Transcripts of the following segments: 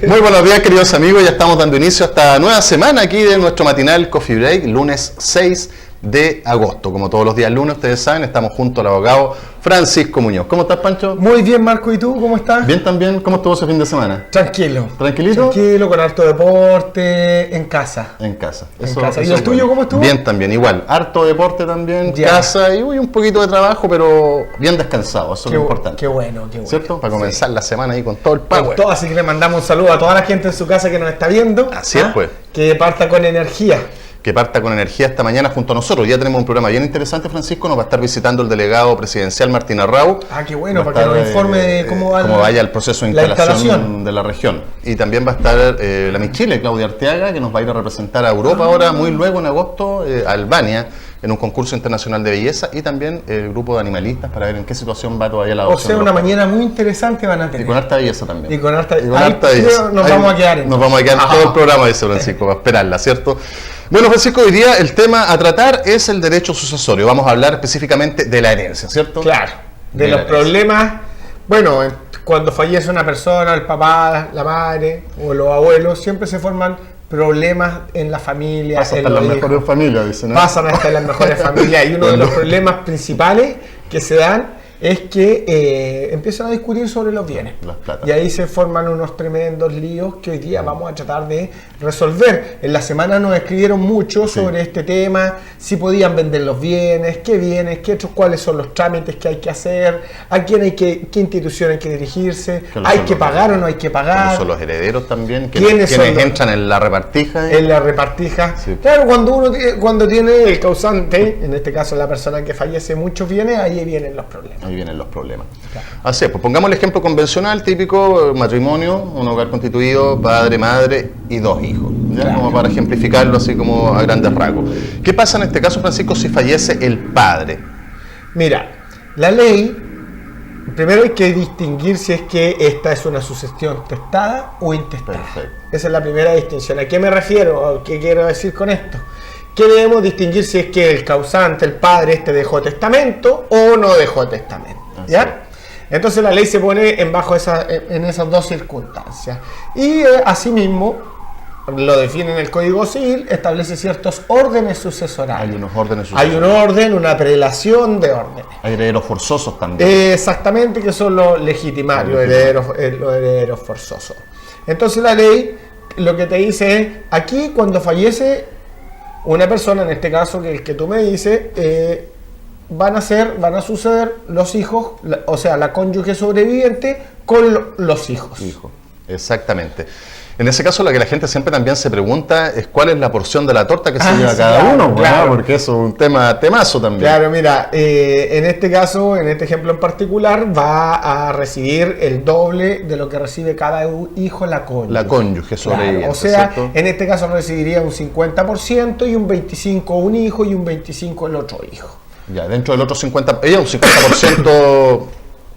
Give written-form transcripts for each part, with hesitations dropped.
Muy buenos días, queridos amigos. Ya estamos dando inicio a esta nueva semana aquí de nuestro matinal Coffee Break, lunes 6 de agosto. Como todos los días lunes, ustedes saben, estamos junto al abogado Francisco Muñoz. ¿Cómo estás, Pancho? Muy bien, Marco. ¿Y tú? ¿Cómo estás? Bien también. ¿Cómo estuvo ese fin de semana? Tranquilo. ¿Tranquilito? Tranquilo, con harto deporte, en casa. En casa. ¿Y el tuyo cómo estuvo? Bien también, igual. Harto deporte también, Ya. casa y un poquito de trabajo, pero bien descansado. Eso es lo importante. Qué bueno. ¿Cierto? Para comenzar la semana ahí con todo el Con power. todo, así que le mandamos un saludo a toda la gente en su casa que nos está viendo. Así es, pues. Que parta con energía. Que parta con energía esta mañana junto a nosotros. Ya tenemos un programa bien interesante, Francisco. Nos va a estar visitando el delegado presidencial Martín Arrau. Qué bueno, para que nos informe de cómo vaya el proceso de instalación de la región. Y también va a estar la Michile, Claudia Arteaga, que nos va a ir a representar a Europa ahora, muy luego en agosto, a Albania, en un concurso internacional de belleza, y también el grupo de animalistas para ver en qué situación va todavía la adopción. O sea, una mañana muy interesante van a tener. Y con harta belleza también. Y con harta belleza. Nos vamos a quedar Nos vamos a quedar todo el programa, dice Francisco, para esperarla, ¿cierto? Bueno, Francisco, hoy día el tema a tratar es el derecho sucesorio. Vamos a hablar específicamente de la herencia, ¿cierto? Claro, de los problemas. Bueno, cuando fallece una persona, el papá, la madre o los abuelos, siempre se forman problemas en la familia. Pasan hasta en las mejores familias, dicen. Pasan hasta en las mejores familias. Y uno de los problemas principales que se dan es que empiezan a discutir sobre los bienes. Las platas. Y ahí se forman unos tremendos líos que hoy día vamos a tratar de resolver. En la semana nos escribieron mucho sobre este tema, si podían vender los bienes, cuáles son los trámites que hay que hacer, a quién qué institución hay que dirigirse, hay que pagar o no hay que pagar. ¿Quiénes son los herederos también? ¿Quiénes entran en la repartija? En la repartija. Sí. Claro, cuando tiene el causante, en este caso la persona que fallece, muchos bienes, ahí vienen los problemas. Ahí vienen los problemas. Claro. Así es, pues pongamos el ejemplo convencional, típico, matrimonio, un hogar constituido, padre, madre y dos hijos. ¿Ya? Claro. Como para ejemplificarlo así como a grandes rasgos. ¿Qué pasa en este caso, Francisco, si fallece el padre? Mira, la ley, primero hay que distinguir si es que esta es una sucesión testada o intestada. Perfecto. Esa es la primera distinción. ¿A qué me refiero? ¿Qué quiero decir con esto? Que debemos distinguir si es que el causante, el padre, dejó testamento o no dejó testamento. ¿Ya? Entonces la ley se pone en esas dos circunstancias. Y asimismo, lo define en el Código Civil, establece ciertos órdenes sucesorales. Hay unos órdenes sucesorales. Hay un orden, una prelación de órdenes. Hay herederos forzosos también. Exactamente, que son los legitimarios, los herederos forzosos. Entonces la ley lo que te dice es, aquí cuando fallece una persona, en este caso que el que tú me dices, van a suceder los hijos, o sea, la cónyuge sobreviviente con los hijos. Exactamente. En ese caso, lo que la gente siempre también se pregunta es cuál es la porción de la torta que se lleva cada uno, claro. Porque eso es un temazo también. Claro, mira, en este caso, en este ejemplo en particular, va a recibir el doble de lo que recibe cada hijo la cónyuge. La cónyuge sobreviviente. Claro, o sea, ¿cierto? En este caso recibiría un 50% y un 25% un hijo y un 25% el otro hijo. Ya, dentro del otro 50%, ella un 50%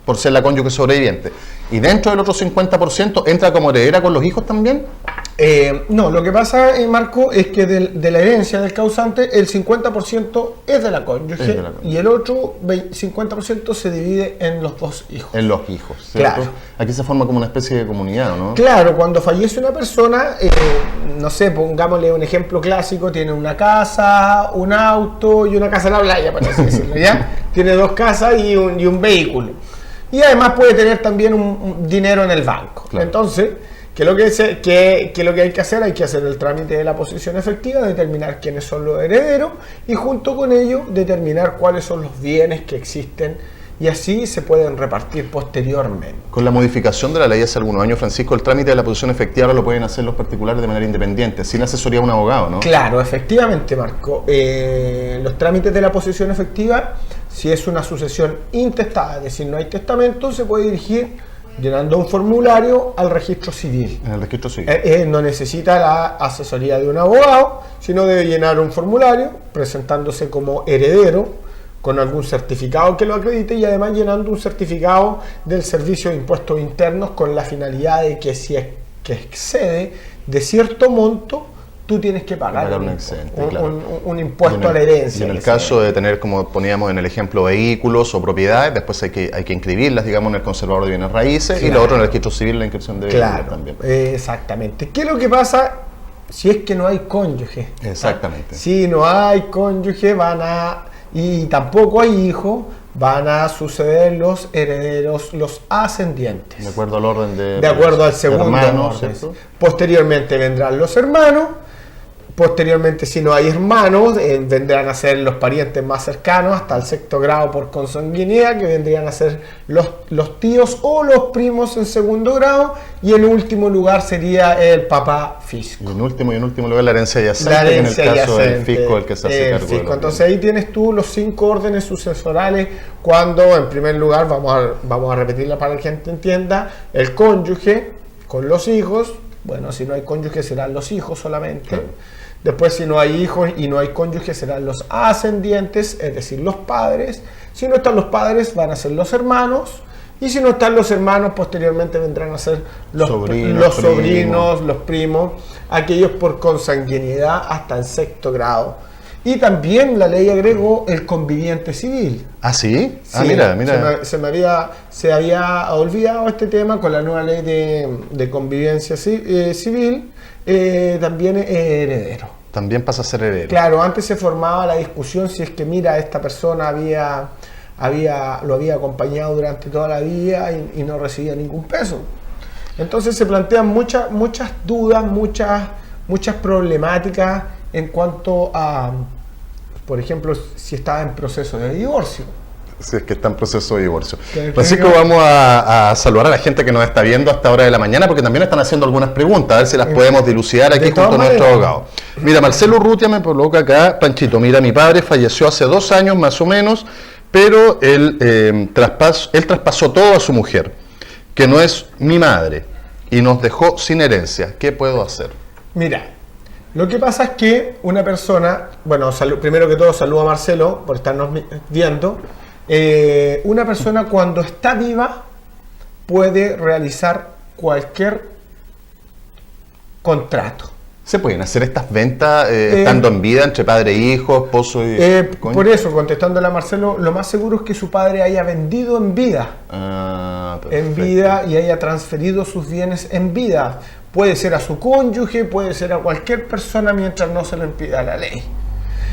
por ser la cónyuge sobreviviente. ¿Y dentro del otro 50% entra como heredera con los hijos también? No, lo que pasa, Marco, es que de la herencia del causante, el 50% es de la cónyuge y el otro 50% se divide en los dos hijos. En los hijos, ¿cierto? Claro. Aquí se forma como una especie de comunidad, ¿no? Claro, cuando fallece una persona, no sé, pongámosle un ejemplo clásico, tiene una casa, un auto y una casa en la playa, para así decirlo, ¿ya? Tiene dos casas y un vehículo. Y además puede tener también un dinero en el banco. Claro. Entonces, ¿qué es lo que hay que hacer? Hay que hacer el trámite de la posesión efectiva, determinar quiénes son los herederos y junto con ello determinar cuáles son los bienes que existen y así se pueden repartir posteriormente. Con la modificación de la ley hace algunos años, Francisco, el trámite de la posesión efectiva ahora lo pueden hacer los particulares de manera independiente, sin asesoría de un abogado, ¿no? Claro, efectivamente, Marco. Los trámites de la posesión efectiva, si es una sucesión intestada, es decir, no hay testamento, se puede dirigir llenando un formulario al registro civil. En el registro civil. No necesita la asesoría de un abogado, sino debe llenar un formulario presentándose como heredero, con algún certificado que lo acredite y además llenando un certificado del Servicio de Impuestos Internos con la finalidad de que si es que excede de cierto monto, tú tienes que pagar un excedente, claro. un impuesto a la herencia. Y en el caso de tener, como poníamos en el ejemplo, vehículos o propiedades, después hay que inscribirlas, digamos, en el conservador de bienes raíces, claro. Y lo otro en el registro civil, la inscripción de vehículos también. Exactamente. ¿Qué es lo que pasa si es que no hay cónyuge? Exactamente. Si no hay cónyuge, y tampoco hay hijos, van a suceder los herederos, los ascendientes. De acuerdo al orden de acuerdo al segundo hermano, orden. Posteriormente vendrán los hermanos. Posteriormente, si no hay hermanos, vendrán a ser los parientes más cercanos hasta el sexto grado por consanguinidad, que vendrían a ser los tíos o los primos en segundo grado, y en último lugar sería el papá fisco. Y en último lugar la herencia yacente, que en el caso del fisco el que se hace cargo. Fisco. Entonces ahí tienes tú los 5 órdenes sucesorales, cuando en primer lugar, vamos a repetirla para que la gente entienda, el cónyuge con los hijos. Bueno, si no hay cónyuge serán los hijos solamente. Claro. Después, si no hay hijos y no hay cónyuge, serán los ascendientes, es decir, los padres. Si no están los padres, van a ser los hermanos. Y si no están los hermanos, posteriormente vendrán a ser los sobrinos, los primos, aquellos por consanguinidad hasta el sexto grado. Y también la ley agregó el conviviente civil. ¿Ah, sí? Sí, mira. Se había olvidado este tema con la nueva ley de convivencia civil. También es heredero. También pasa a ser heredero. Claro, antes se formaba la discusión si es que, mira, esta persona lo había acompañado durante toda la vida y no recibía ningún peso. Entonces se plantean muchas dudas, muchas problemáticas en cuanto a, por ejemplo, si estaba en proceso de divorcio. Si es que está en proceso de divorcio. Francisco, vamos a saludar a la gente que nos está viendo hasta hora de la mañana, porque también están haciendo algunas preguntas, a ver si las podemos dilucidar aquí junto a nuestro abogado. Mira, Marcelo Urrutia me coloca acá: Panchito, mira, mi padre falleció hace 2 años más o menos, pero él traspasó todo a su mujer, que no es mi madre, y nos dejó sin herencia. ¿Qué puedo hacer? Mira, lo que pasa es que una persona, bueno, primero que todo saludo a Marcelo por estarnos viendo. Una persona cuando está viva puede realizar cualquier contrato. ¿Se pueden hacer estas ventas estando en vida entre padre e hijo, esposo y cónyuge? Por eso, contestándole a Marcelo, lo más seguro es que su padre haya vendido en vida. En vida, y haya transferido sus bienes en vida. Puede ser a su cónyuge, puede ser a cualquier persona mientras no se lo impida la ley.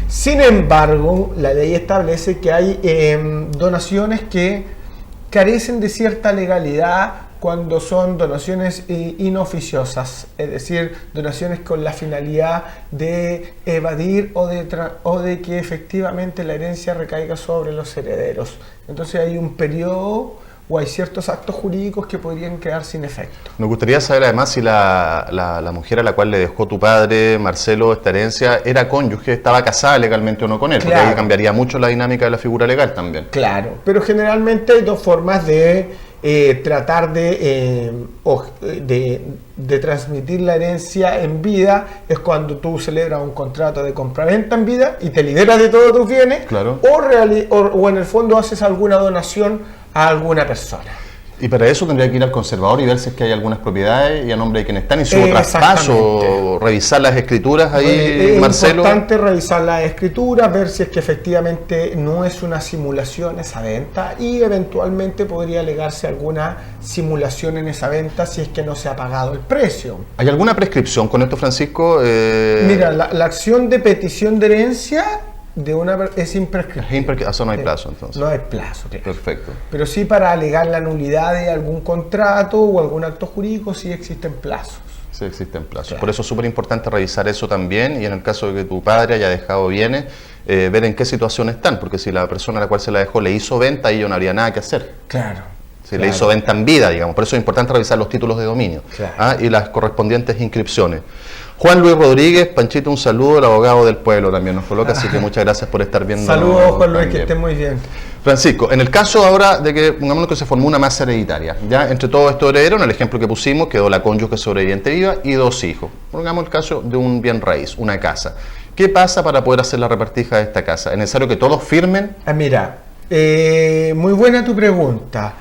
Sin embargo, la ley establece que hay donaciones que carecen de cierta legalidad cuando son donaciones inoficiosas, es decir, donaciones con la finalidad de evadir o de que efectivamente la herencia recaiga sobre los herederos. Entonces hay un periodo o hay ciertos actos jurídicos que podrían quedar sin efecto. Nos gustaría saber además si la mujer a la cual le dejó tu padre, Marcelo, esta herencia, era cónyuge, estaba casada legalmente o no con él, claro, porque ahí cambiaría mucho la dinámica de la figura legal también. Claro, pero generalmente hay 2 formas de tratar de transmitir la herencia en vida. Es cuando tú celebras un contrato de compraventa en vida y te liberas de todos tus bienes, claro, o en el fondo haces alguna donación a alguna persona. Y para eso tendría que ir al conservador y ver si es que hay algunas propiedades y a nombre de quienes están, y su traspaso, revisar las escrituras ahí, Marcelo. Es importante revisar las escrituras, ver si es que efectivamente no es una simulación esa venta, y eventualmente podría alegarse alguna simulación en esa venta si es que no se ha pagado el precio. ¿Hay alguna prescripción con esto, Francisco? Mira, la acción de petición de herencia es imprescriptible. Eso no hay plazo, entonces. No hay plazo. Claro. Perfecto. Pero sí, para alegar la nulidad de algún contrato o algún acto jurídico, sí existen plazos. Sí existen plazos. Claro. Por eso es súper importante revisar eso también, y en el caso de que tu padre haya dejado bienes, ver en qué situación están, porque si la persona a la cual se la dejó le hizo venta, ahí yo no habría nada que hacer. Claro. Si le hizo venta en vida, digamos. Por eso es importante revisar los títulos de dominio, claro, y las correspondientes inscripciones. Juan Luis Rodríguez, Panchito, un saludo, el abogado del pueblo también nos coloca, así que muchas gracias por estar viendo. Saludos, Juan Luis, que esté muy bien. Francisco, en el caso ahora de que, pongámonos que se formó una masa hereditaria, ya entre todos estos herederos, en el ejemplo que pusimos, quedó la cónyuge sobreviviente viva y 2 hijos. Pongamos el caso de un bien raíz, una casa. ¿Qué pasa para poder hacer la repartija de esta casa? ¿Es necesario que todos firmen? Mira, muy buena tu pregunta.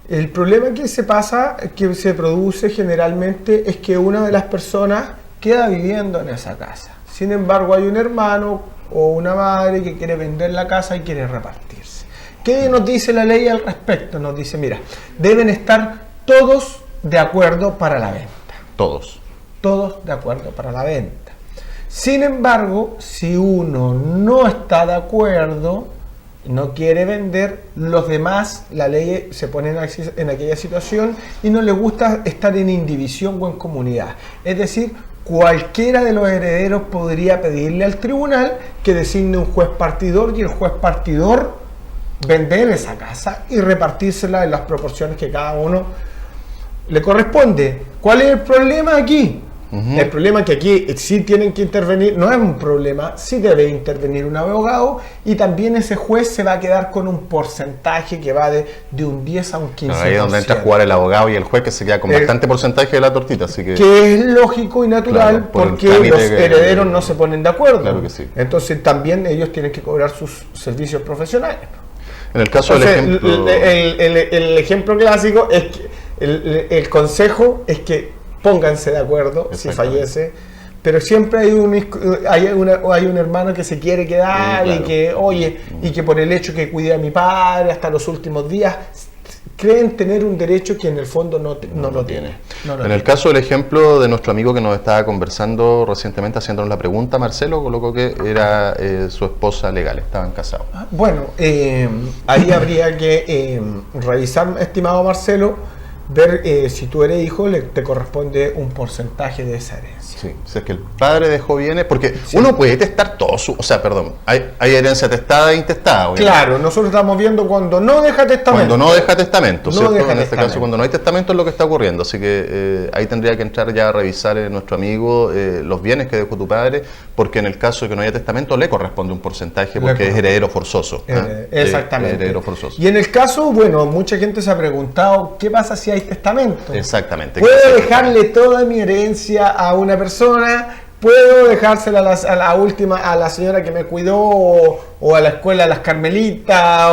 El problema que se produce generalmente es que una de las personas queda viviendo en esa casa. Sin embargo, hay un hermano o una madre que quiere vender la casa y quiere repartirse. ¿Qué nos dice la ley al respecto? Nos dice, mira, deben estar todos de acuerdo para la venta. Todos de acuerdo para la venta. Sin embargo, si uno no está de acuerdo, no quiere vender, los demás, la ley se pone en aquella situación y no le gusta estar en indivisión o en comunidad. Es decir, cualquiera de los herederos podría pedirle al tribunal que designe un juez partidor y el juez partidor vender esa casa y repartírsela en las proporciones que cada uno le corresponde. ¿Cuál es el problema aquí? El problema es que aquí sí tienen que intervenir, no es un problema, sí debe intervenir un abogado y también ese juez se va a quedar con un porcentaje que va de un 10 a un 15%. Ahí es donde entra a jugar el abogado y el juez, que se queda con bastante porcentaje de la tortita. Así que es lógico y natural, claro, porque los herederos no se ponen de acuerdo. Claro que sí. Entonces también ellos tienen que cobrar sus servicios profesionales. En el caso del ejemplo... El ejemplo clásico es que el consejo es que pónganse de acuerdo si fallece, pero siempre hay un hermano que se quiere quedar, claro, y que, oye, y que por el hecho que cuide a mi padre hasta los últimos días, creen tener un derecho que en el fondo no lo tiene. En el caso del ejemplo de nuestro amigo que nos estaba conversando recientemente, haciéndonos la pregunta, Marcelo colocó que era su esposa legal, estaban casados. Bueno, ahí habría que revisar, estimado Marcelo, ver si tú eres hijo, te corresponde un porcentaje de esa herencia. Sí, o sea, es que el padre dejó bienes, porque sí, uno puede testar todo su... O sea, perdón, hay herencia testada e intestada. Obviamente. Claro, nosotros estamos viendo cuando no deja testamento. Cuando no deja testamento, ¿cierto? En este caso, cuando no hay testamento es lo que está ocurriendo. Así que ahí tendría que entrar ya a revisar nuestro amigo los bienes que dejó tu padre, porque en el caso de que no haya testamento le corresponde un porcentaje, porque es heredero forzoso. Exactamente. Heredero forzoso. Y en el caso, bueno, mucha gente se ha preguntado, ¿qué pasa si hay testamento? Exactamente. ¿Puedo dejarle toda mi herencia a una persona? ¿Puedo dejársela a la última, a la señora que me cuidó, o a la escuela de las Carmelitas?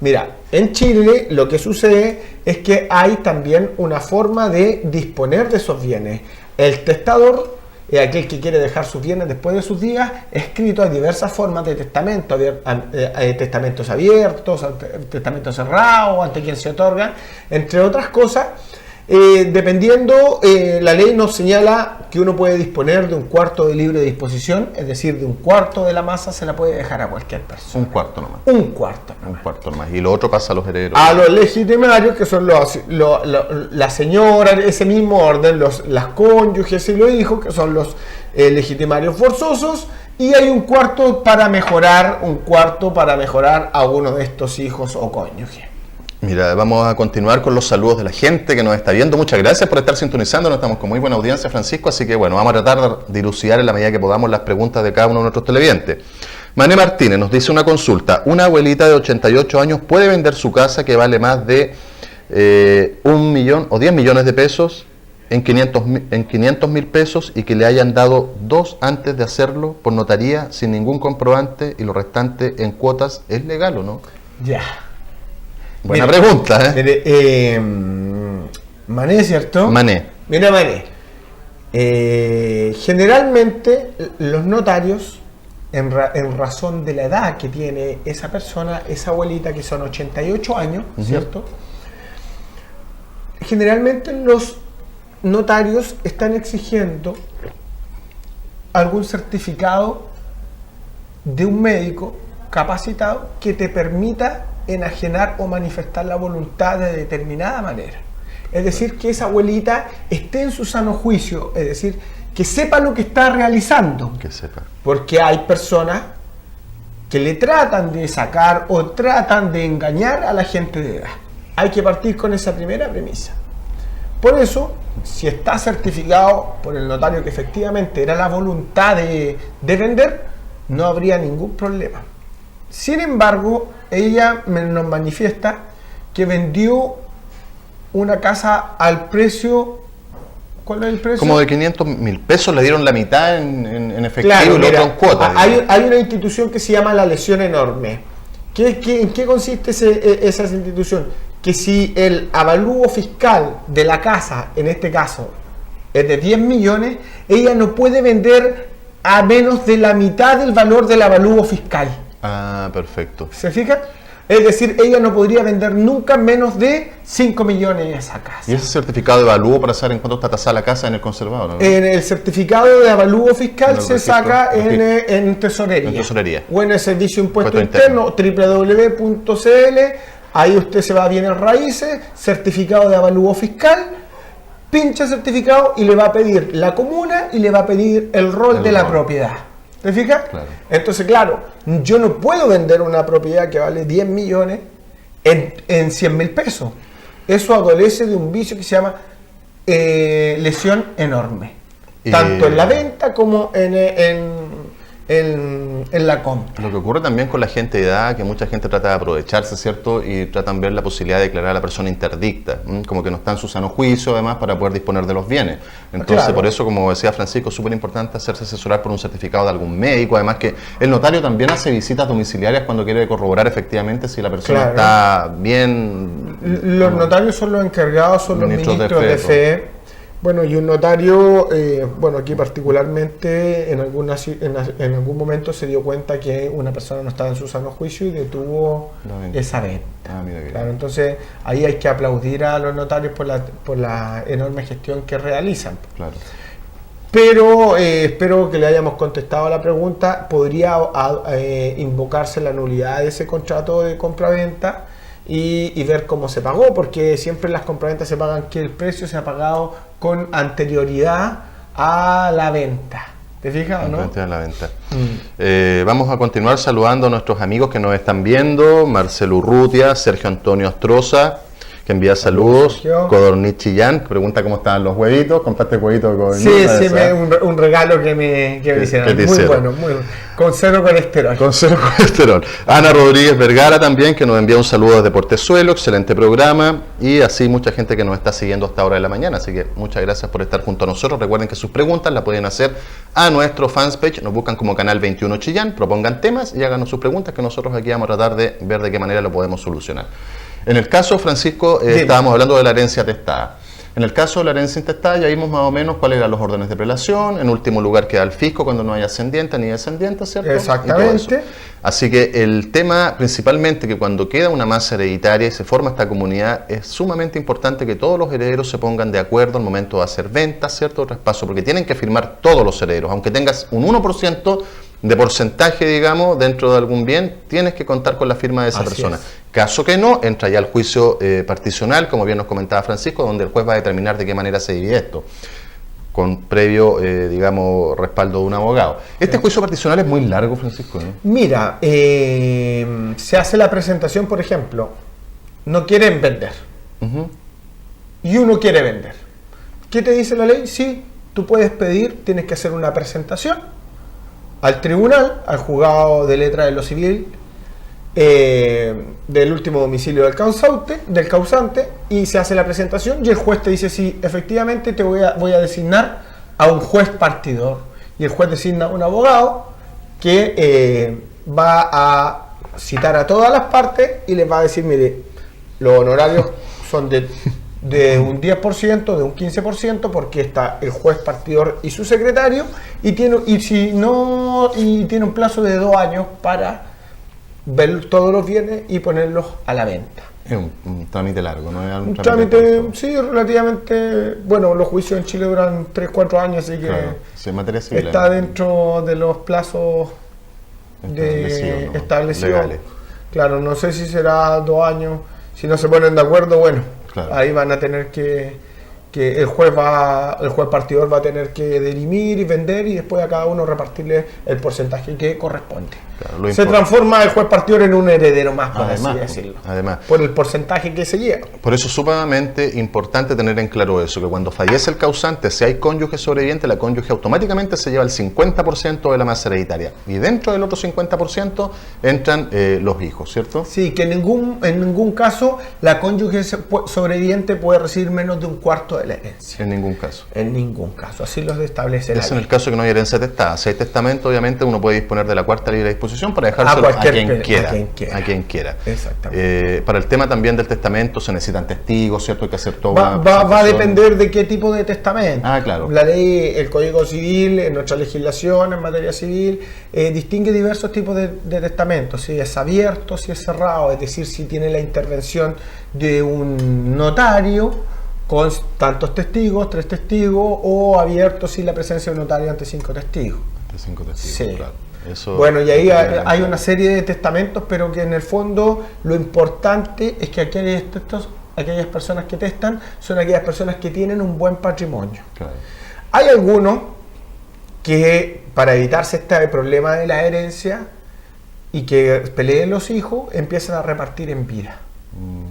Mira, en Chile lo que sucede es que hay también una forma de disponer de esos bienes. El testador es aquel que quiere dejar sus bienes después de sus días. Escrito, hay diversas formas de testamento, testamentos abiertos, testamentos cerrados, ante quien se otorga, entre otras cosas. Dependiendo, la ley nos señala que uno puede disponer de un cuarto de libre disposición, es decir, de un cuarto de la masa se la puede dejar a cualquier persona. Un cuarto nomás. Un cuarto nomás. Y lo otro pasa a los herederos. A los legitimarios, que son la señora, ese mismo orden, las cónyuges y los hijos, que son los legitimarios forzosos, y hay un cuarto para mejorar a uno de estos hijos o cónyuges. Mira, vamos a continuar con los saludos de la gente que nos está viendo. Muchas gracias por estar sintonizando. Nos estamos con muy buena audiencia, Francisco. Así que bueno, vamos a tratar de dilucidar en la medida que podamos las preguntas de cada uno de nuestros televidentes. Mané Martínez nos dice una consulta. Una abuelita de 88 años puede vender su casa que vale más de 1 millón o 10 millones de pesos en 500.000 pesos y que le hayan dado 2 antes de hacerlo por notaría sin ningún comprobante y lo restante en cuotas. ¿Es legal o no? Ya. Buena pregunta, ¿eh? Mané, ¿cierto? Mané. Mira, Mané. Generalmente los notarios, en razón de la edad que tiene esa persona, esa abuelita, que son 88 años, ¿cierto? Generalmente los notarios están exigiendo algún certificado de un médico capacitado que te permita enajenar o manifestar la voluntad de determinada manera. Es decir, que esa abuelita esté en su sano juicio, es decir, que sepa lo que está realizando. Que sepa. Porque hay personas que le tratan de sacar o tratan de engañar a la gente de edad. Hay que partir con esa primera premisa. Por eso, si está certificado por el notario que efectivamente era la voluntad de vender, no habría ningún problema. Sin embargo, ella nos manifiesta que vendió una casa al precio... ¿Cuál es el precio? Como de 500.000 pesos, le dieron la mitad en efectivo, claro, y lo otro en cuotas. Hay una institución que se llama la lesión enorme. ¿En qué consiste esa institución? Que si el avalúo fiscal de la casa, en este caso, es de 10 millones, ella no puede vender a menos de la mitad del valor del avalúo fiscal. Ah, perfecto. ¿Se fija? Es decir, ella no podría vender nunca menos de 5 millones esa casa. ¿Y ese certificado de avalúo para saber en cuánto está tasada la casa en el conservador, ¿no? En el certificado de avalúo fiscal se saca en tesorería. En tesorería. O en el servicio impuesto interno, www.cl. Ahí usted se va a bienes raíces, certificado de avalúo fiscal, pincha certificado y le va a pedir la comuna y le va a pedir el rol de la propiedad. ¿Te fijas? Claro. Entonces, claro, yo no puedo vender una propiedad que vale 10 millones en 100 mil pesos. Eso adolece de un vicio que se llama lesión enorme. Tanto en la venta como en la compra. Lo que ocurre también con la gente de edad, que mucha gente trata de aprovecharse, ¿cierto? Y tratan de ver la posibilidad de declarar a la persona interdicta, como que no está en su sano juicio, además, para poder disponer de los bienes. Entonces, por eso, como decía Francisco, es súper importante hacerse asesorar por un certificado de algún médico, además que el notario también hace visitas domiciliarias cuando quiere corroborar efectivamente si la persona está bien. Los notarios son los encargados, son los ministros de fe. Bueno, y un notario, aquí particularmente en algún momento se dio cuenta que una persona no estaba en su sano juicio y detuvo esa venta. Claro, entonces ahí hay que aplaudir a los notarios por la enorme gestión que realizan. Claro. Pero espero que le hayamos contestado a la pregunta. Podría invocarse la nulidad de ese contrato de compra-venta y ver cómo se pagó, porque siempre las compraventas se pagan que el precio se ha pagado con anterioridad a la venta. ¿Te fijas o no? A la venta. Vamos a continuar saludando a nuestros amigos que nos están viendo. Marcelo Urrutia, Sergio Antonio Astroza, que envía saludos. Codorniz Chillán, que pregunta cómo estaban los huevitos. ¿Compraste huevitos de codorniz? Sí, un regalo que me hicieron. Muy bueno. Con cero colesterol. Con cero colesterol. Ana Rodríguez Vergara también, que nos envía un saludo desde Portezuelo. Excelente programa. Y así mucha gente que nos está siguiendo hasta ahora de la mañana. Así que muchas gracias por estar junto a nosotros. Recuerden que sus preguntas las pueden hacer a nuestro fanpage. Nos buscan como Canal 21 Chillán. Propongan temas y háganos sus preguntas que nosotros aquí vamos a tratar de ver de qué manera lo podemos solucionar. En el caso, Francisco, estábamos hablando de la herencia testada. En el caso de la herencia intestada ya vimos más o menos cuáles eran los órdenes de prelación. En último lugar queda el fisco cuando no hay ascendiente ni descendiente, ¿cierto? Exactamente. Así que el tema principalmente que cuando queda una masa hereditaria y se forma esta comunidad, es sumamente importante que todos los herederos se pongan de acuerdo al momento de hacer ventas, ¿cierto? Traspaso, porque tienen que firmar todos los herederos. Aunque tengas un 1% de porcentaje, digamos, dentro de algún bien, tienes que contar con la firma de esa persona. Caso que no, entra ya el juicio particional, como bien nos comentaba Francisco, donde el juez va a determinar de qué manera se divide esto, con previo, respaldo de un abogado. Este juicio particional es muy largo, Francisco, ¿no? Mira, se hace la presentación, por ejemplo, no quieren vender, y uno quiere vender. ¿Qué te dice la ley? Sí, tú puedes pedir, tienes que hacer una presentación al tribunal, al juzgado de letra de lo civil, del último domicilio del causante, y se hace la presentación y el juez te dice: sí, efectivamente te voy a designar a un juez partidor, y el juez designa un abogado que va a citar a todas las partes y les va a decir: mire, los honorarios son de un 10%, de un 15%, porque está el juez partidor y su secretario, y tiene un plazo de 2 años para ver todos los bienes y ponerlos a la venta. Es un trámite largo, ¿no? Es un trámite, sí, relativamente. Bueno, los juicios en Chile duran 3-4 años, así que claro, sí, materia civil, está dentro de los plazos establecidos. Legales. Claro, no sé si será 2 años. Si no se ponen de acuerdo, bueno, claro, ahí van a tener que el juez partidor va a tener que dirimir y vender, y después a cada uno repartirle el porcentaje que corresponde. Claro, se transforma el juez partidor en un heredero más, por además, así decirlo. Además, por el porcentaje que se lleva. Por eso es sumamente importante tener en claro eso, que cuando fallece el causante, si hay cónyuge sobreviviente, la cónyuge automáticamente se lleva el 50% de la masa hereditaria. Y dentro del otro 50% entran los hijos, ¿cierto? Sí, que en ningún caso la cónyuge sobreviviente puede recibir menos de un cuarto de la herencia. En ningún caso. En ningún caso, así lo establece la Es en ley. el caso que no hay herencia testada. Si hay testamento, obviamente uno puede disponer de la cuarta libre disposición para dejárselo a quien quiera. A quien quiera. Exactamente. Para el tema también del testamento se necesitan testigos, ¿cierto? Hay que hacer todo. Va a depender de qué tipo de testamento. Claro. La ley, el Código Civil, en nuestra legislación en materia civil, distingue diversos tipos de testamentos. Si es abierto, si es cerrado, es decir, si tiene la intervención de un notario con tantos testigos, 3 testigos, o abierto sin la presencia de un notario ante 5 testigos. Ante 5 testigos, sí. claro. Eso bueno, y ahí hay una serie de testamentos, pero que en el fondo lo importante es que aquellas personas que testan son aquellas personas que tienen un buen patrimonio. Claro. Hay algunos que, para evitarse este problema de la herencia y que peleen los hijos, empiezan a repartir en vida.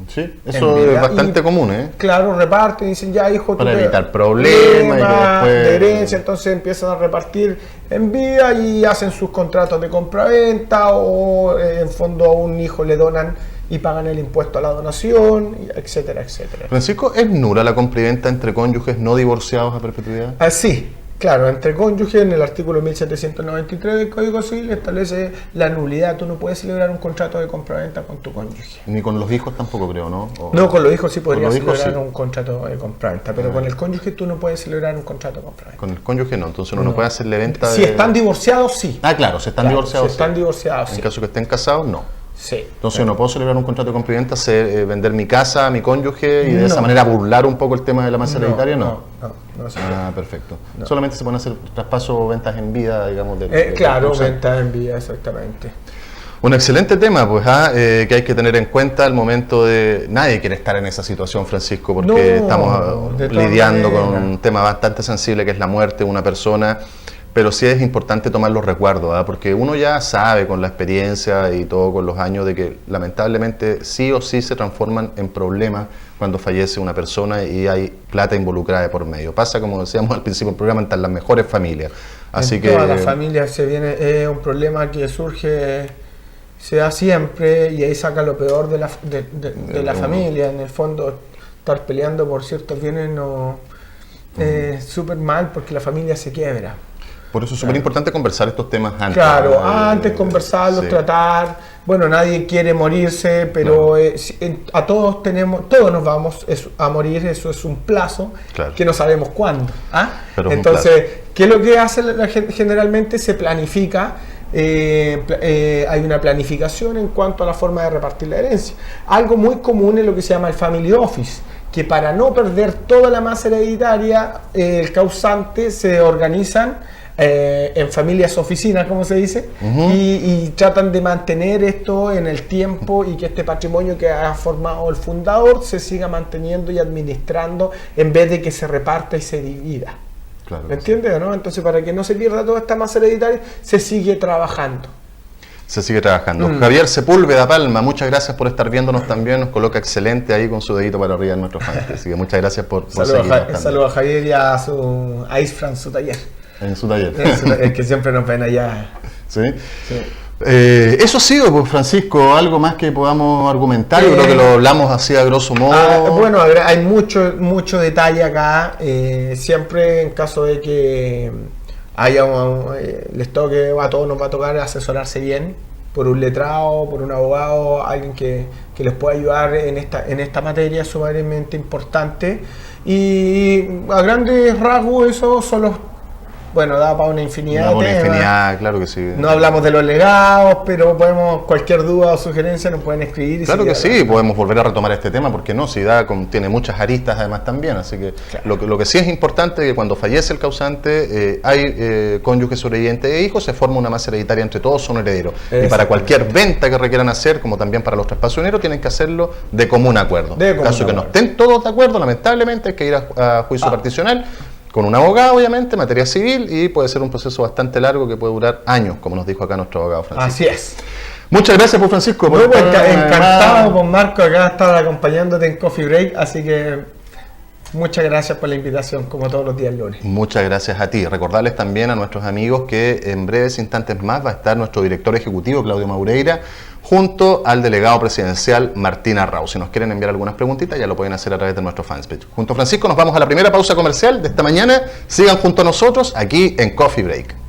Sí, eso es bastante común, ¿eh? Claro, reparten, dicen ya, hijo, para evitar problemas y que después... de herencia, entonces empiezan a repartir en vida y hacen sus contratos de compra-venta, o en fondo a un hijo le donan y pagan el impuesto a la donación, etcétera, etcétera. Francisco, ¿es nula la compra y venta entre cónyuges no divorciados a perpetuidad? Sí. Claro, entre cónyuges, en el artículo 1793 del Código Civil establece la nulidad. Tú no puedes celebrar un contrato de compraventa con tu cónyuge. Ni con los hijos tampoco, creo, ¿no? No, con los hijos sí podrías celebrar sí. un contrato de compraventa, pero con el cónyuge tú no puedes celebrar un contrato de compraventa. Con el cónyuge no, entonces uno no puede hacerle venta Si están divorciados, sí. Claro, si están divorciados, si están divorciados, sí. En caso que estén casados, no. Sí. Entonces yo no puedo celebrar un contrato de compraventa, vender mi casa a mi cónyuge y de esa manera burlar un poco el tema de la masa hereditaria, no. Perfecto. No. Solamente se pueden hacer traspasos o ventas en vida, digamos. Claro, ventas en vida, exactamente. Un excelente tema, pues, que hay que tener en cuenta al momento de... Nadie quiere estar en esa situación, Francisco, porque estamos lidiando con un tema bastante sensible que es la muerte de una persona. Pero sí es importante tomar los recuerdos, porque uno ya sabe con la experiencia y todo con los años de que lamentablemente sí o sí se transforman en problemas cuando fallece una persona y hay plata involucrada de por medio. Pasa, como decíamos al principio del programa, entre las mejores familias. Así que todas las familias es un problema que surge, se da siempre, y ahí saca lo peor de la familia. En el fondo, estar peleando por ciertos bienes es súper mal, porque la familia se quiebra. Por eso es súper importante conversar estos temas antes. Claro, antes conversarlos, tratar. Bueno, nadie quiere morirse, pero todos nos vamos a morir, eso es un plazo que no sabemos cuándo. Entonces, ¿qué es lo que hace generalmente? Se planifica, hay una planificación en cuanto a la forma de repartir la herencia. Algo muy común es lo que se llama el family office, que para no perder toda la masa hereditaria, el causante se organizan en familias oficinas, como se dice, y tratan de mantener esto en el tiempo y que este patrimonio que ha formado el fundador se siga manteniendo y administrando en vez de que se reparta y se divida. Claro, ¿Me entiendes, no? Entonces, para que no se pierda toda esta masa hereditaria, se sigue trabajando. Javier Sepúlveda Palma, muchas gracias por estar viéndonos también, nos coloca excelente ahí con su dedito para arriba en nuestro fan. Así que muchas gracias por seguirnos. Saludos a Javier y a Ice France, su taller. En su taller. Es que siempre nos ven allá. ¿Sí? Eso ha sido, pues, Francisco, algo más que podamos argumentar. Yo creo que lo hablamos así a grosso modo. Bueno, hay mucho detalle acá. Siempre en caso de que haya les toque, a todos nos va a tocar asesorarse bien por un letrado, por un abogado, alguien que les pueda ayudar en esta materia sumamente importante. Y a grandes rasgos, esos son los... Bueno, da para una infinidad de temas. Claro que sí. No hablamos de los legados, pero cualquier duda o sugerencia nos pueden escribir. Claro que sí, podemos volver a retomar este tema, porque no, si tiene muchas aristas además también, así que lo que sí es importante es que cuando fallece el causante, hay cónyuges sobrevivientes e hijos, se forma una masa hereditaria entre todos, son herederos. Y para cualquier venta que requieran hacer, como también para los traspasos de dinero, tienen que hacerlo de común acuerdo. En caso que no estén todos de acuerdo, lamentablemente hay que ir a juicio particional, con un abogado, obviamente, materia civil, y puede ser un proceso bastante largo que puede durar años, como nos dijo acá nuestro abogado Francisco. Así es. Muchas gracias, pues, Francisco. Encantado, con Marco, acá estar acompañándote en Coffee Break, así que muchas gracias por la invitación, como todos los días lunes. Muchas gracias a ti. Recordarles también a nuestros amigos que en breves instantes más va a estar nuestro director ejecutivo, Claudio Maureira, junto al delegado presidencial Martín Arrau. Si nos quieren enviar algunas preguntitas, ya lo pueden hacer a través de nuestro fanpage. Junto a Francisco nos vamos a la primera pausa comercial de esta mañana. Sigan junto a nosotros aquí en Coffee Break.